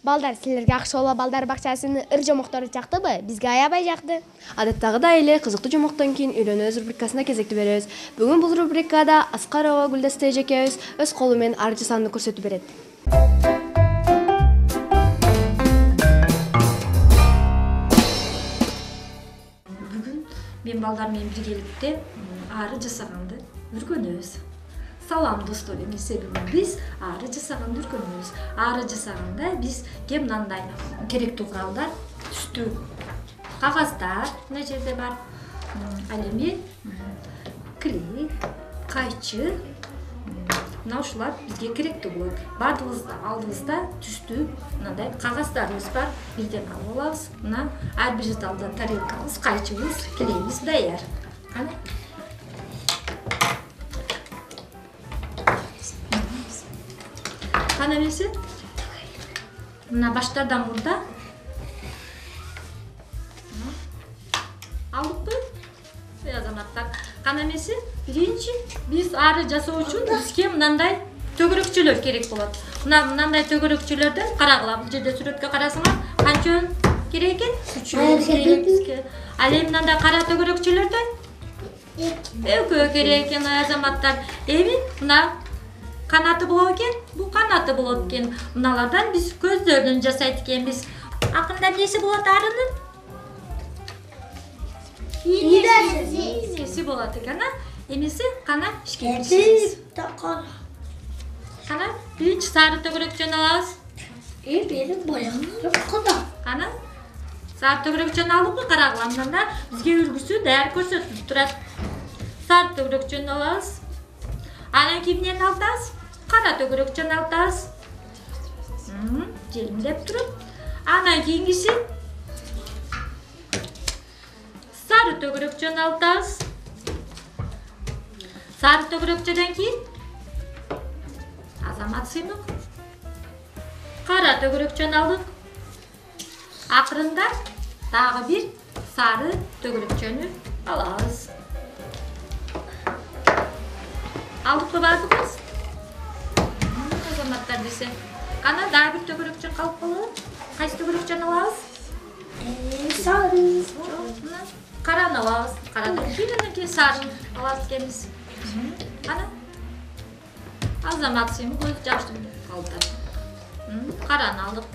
Балдар, силерге Акшола балдар бакчасынын ыр жомоктору жактыбы? Бизге аябай жакты. Адаттагыдай эле кызыктуу жомоктон кийин үйлөнүүбүз рубрикасына кезекти беребиз. Бүгүн бул рубрикада Аскарова Гүлдастай эжекебиз өз колу менен ар жасаанды көрсөтүп берет. Бүгүн мен балдар менен биргеликте ары жасаганды үйрөнөбүз. Салам достор, эмесе бүгүн биз ары жасаганды үйрөнөбүз. Ары жасаганда бизге мындай керектүү куралдар, түстүү кагаздар мына жерде бар. Ал эми клей, кайчы, мына ушулар бизге керектүү болот. Бардыгыбызды алдыбызда түстүү мындай кагаздарыбыз бар. Бирден алып алабыз. Мына ар бир залда тарелкабыз, кайчыбыз, клейибиз даяр. Кана эмесе? Мына баштардан мурда алдыкпы? Азаматтар. Кана эмесе? Биринчи биз ары жасоо үчүн бизге мындай төгөрөкчөлөр керек болот. Мындай төгөрөкчөлөрдөн карагыла. Бул жерде сүрөткө карасаңар, канча керек экен? 3 керек бизге. Ал эми мындай кара төгөрөкчөлөрдөн экөө керек экен азаматтар. Эми мына канаты болот экен, бул канаты болот экен. Мыналардан биз көздөрүн жасайт экенбиз. Акырында эмнеси болот арынын? Ийнеси болот экен, эмеси кана ишке киришебиз. Кана биринчи сары төгөрөкчөнү алабыз. Берип бояган када. Кана сары төгөрөкчөнү алдыкпы, карагыла мында бизге үлгүсү даяр көрсөтүлүп турат. Сары төгөрөкчөнү алабыз. Анан кийин эмнени алабыз? Кара төгөрөкчөнү алабыз. Желимдеп туруп. Анан кийингиси сары төгөрөкчөнү алабыз. Сары төгөрөкчөдөн кийин азамат сыймык. Кара төгөрөкчөнү алдык. Акырында дагы бир сары төгөрөкчөнү алабыз. Алдыкпы бардыгыбыз? Азаматтар десе. Кана дагы бир төгөрөкчөн калып калды. Кайсы төгөрөкчөнү алабыз? Сары. Караны алабыз. Карадан кийин сарын алабыз экенбиз. Кана азамат сыймык өз жакшы калды. Караны алдык.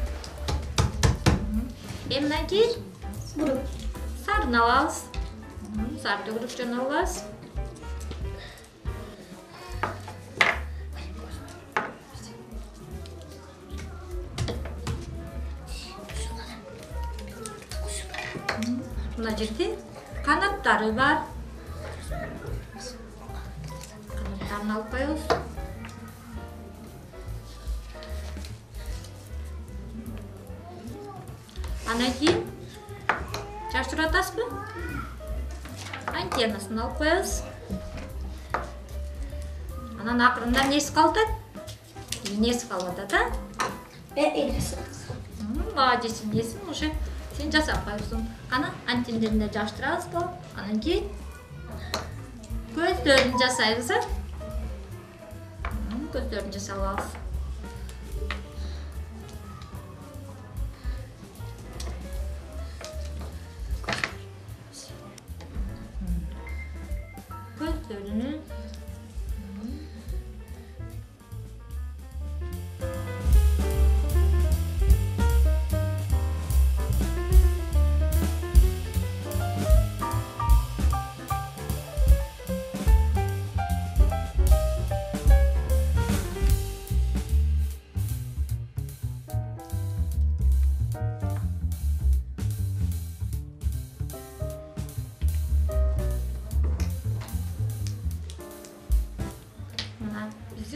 Эмнен кийин сарыны алабыз. Сары төгөрөкчөнү алабыз. Мына жерде канаттары бар. Канаттарын алып коебуз. Анан кийин чачырып атасызбы? Антеннасын алып коебуз. Анан акырында эмнеси калат? Ийнеси калып атат, Ийнеси. Молодец, ийнесин уже сен жасап коесуң. Кана антеннелерин жабыштырабыз го. Анан кийин көздөрүн жасайбыз. Көздөрүн жасап алабыз. Көздөрүнү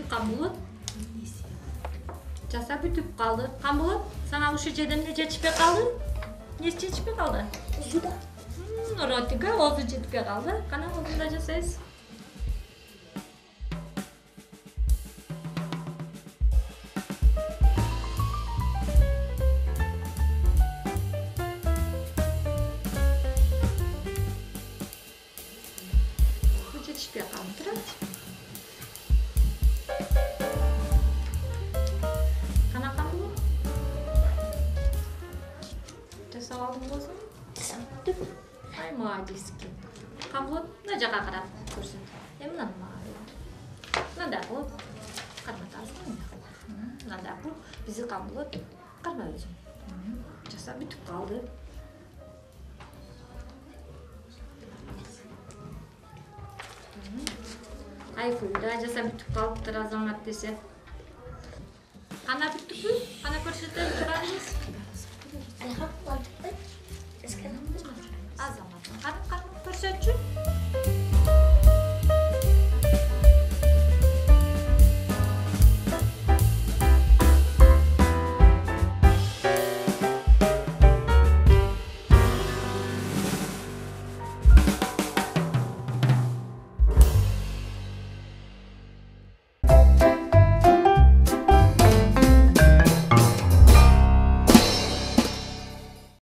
кам болот? Жасап бүтүп калды. Кам болот? Сага ушу жерде эмне жетишпей калды? Эмнеси жетишпей калды? Ушуда. Ротига озу жетпей калды. Кана озун да жасайсыз. Жетишпей калып турат. Кана кам болот? алдың болсун? Жасап. Ай, молодец экен. Камбот, мына жака карап көрсөт. Мынаны мага. Мындай кылып карматасың. Мындай кылып бизи камбот карма өзүң. Жасап бүтүп калды. Айфуда жасап бүтүп калыптыр азамат десе. Кана бүттүкпү? Кана көрсөтө.